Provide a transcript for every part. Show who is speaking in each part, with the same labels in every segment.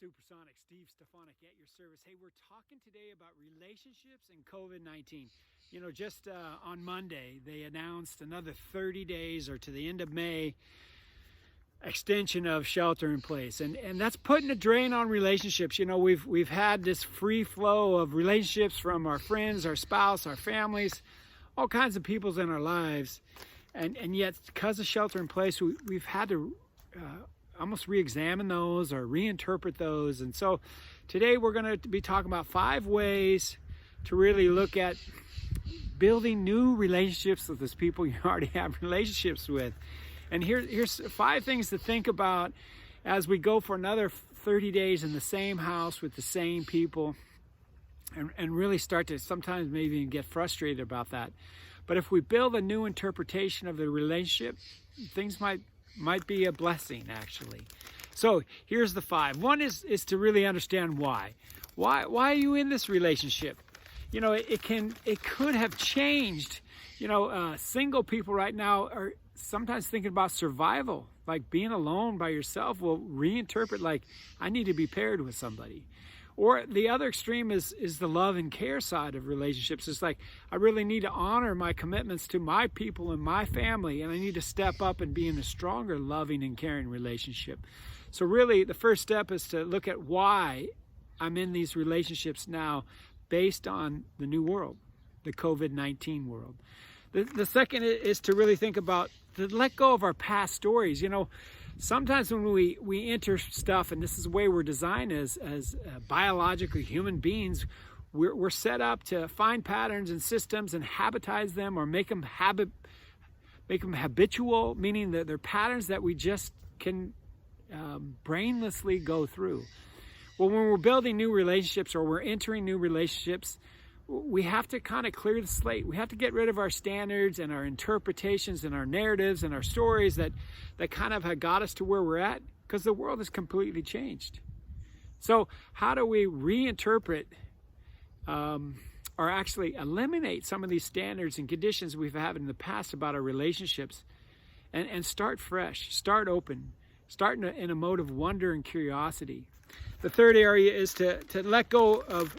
Speaker 1: Supersonic, Steve Stefanik at your service. Hey, we're talking today about relationships and COVID-19. You know, just on Monday, they announced another 30 days or to the end of May extension of shelter in place. And that's putting a drain on relationships. You know, we've had this free flow of relationships from our friends, our spouse, our families, all kinds of peoples in our lives. And yet, because of shelter in place, we've had to almost re-examine those or reinterpret those. And so today we're going to be talking about 5 ways to really look at building new relationships with those people you already have relationships with. And here's 5 things to think about as we go for another 30 days in the same house with the same people, and really start to sometimes maybe even get frustrated about that. But if we build a new interpretation of the relationship, things might be a blessing, actually. So here's the 5. One is to really understand why. Why are you in this relationship? You know, it could have changed. You know, single people right now are sometimes thinking about survival, like being alone by yourself will reinterpret like, I need to be paired with somebody. Or the other extreme is the love and care side of relationships. It's like, I really need to honor my commitments to my people and my family, and I need to step up and be in a stronger loving and caring relationship. So really, the first step is to look at why I'm in these relationships now based on the new world, the COVID-19 world. The second is to really think about, to let go of our past stories. You know, sometimes when we enter stuff, and this is the way we're designed as biologically human beings, we're set up to find patterns and systems and habitize them, or make them habitual, meaning that they're patterns that we just can brainlessly go through. Well, when we're building new relationships or we're entering new relationships, we have to kind of clear the slate. We have to get rid of our standards and our interpretations and our narratives and our stories that kind of have got us to where we're at, because the world has completely changed. So how do we reinterpret or actually eliminate some of these standards and conditions we've had in the past about our relationships and start fresh, start open, start in a mode of wonder and curiosity? The third area is to let go of,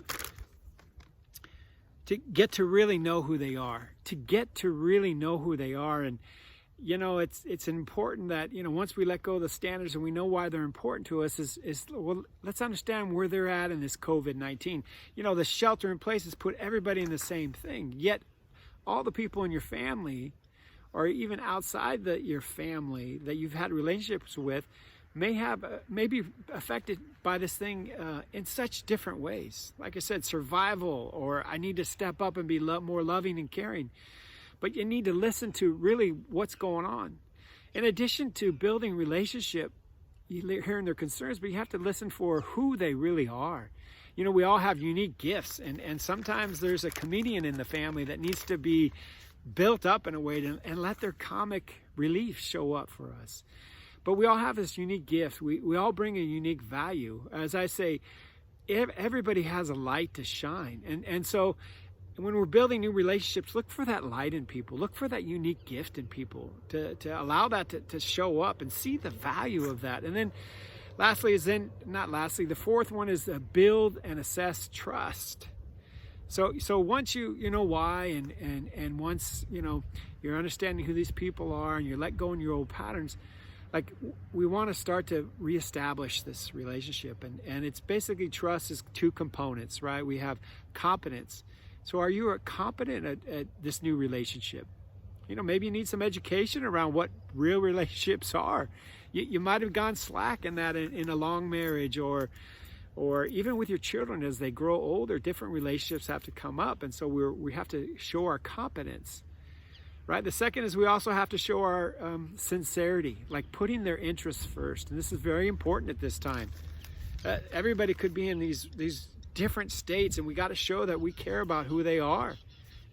Speaker 1: to get to really know who they are, And, you know, it's important that, you know, once we let go of the standards and we know why they're important to us, well, let's understand where they're at in this COVID-19. You know, the shelter in place has put everybody in the same thing, yet all the people in your family, or even outside your family that you've had relationships with, may be affected by this thing in such different ways. Like I said, survival, or I need to step up and be more loving and caring. But you need to listen to really what's going on. In addition to building relationship, you're hearing their concerns, but you have to listen for who they really are. You know, we all have unique gifts, and sometimes there's a comedian in the family that needs to be built up in a way and let their comic relief show up for us. But we all have this unique gift. We all bring a unique value. As I say, everybody has a light to shine. And so when we're building new relationships, look for that light in people. Look for that unique gift in people to allow that to show up and see the value of that. And then the fourth one is build and assess trust. So once you know why, and once, you know, you're understanding who these people are and you let go of your old patterns, like, we want to start to reestablish this relationship. And it's basically, trust is 2 components, right? We have competence. So are you competent at this new relationship? You know, maybe you need some education around what real relationships are. You might have gone slack in that in a long marriage, or even with your children as they grow older, different relationships have to come up. And so we have to show our competence. Right. The second is we also have to show our sincerity, like putting their interests first. And this is very important at this time. Everybody could be in these different states, and we got to show that we care about who they are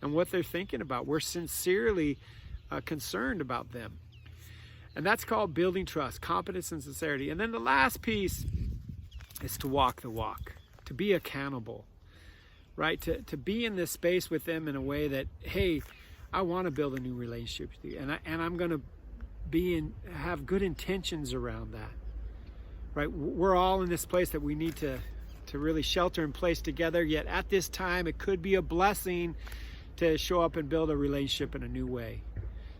Speaker 1: and what they're thinking about. We're sincerely concerned about them. And that's called building trust, competence, and sincerity. And then the last piece is to walk the walk, to be accountable, right? To be in this space with them in a way that, hey, I want to build a new relationship with you, and I'm going to have good intentions around that, right? We're all in this place that we need to really shelter in place together, yet at this time it could be a blessing to show up and build a relationship in a new way.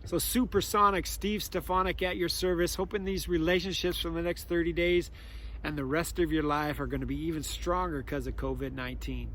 Speaker 1: So Supersonic, Steve Stefanik at your service, hoping these relationships for the next 30 days and the rest of your life are going to be even stronger because of COVID-19.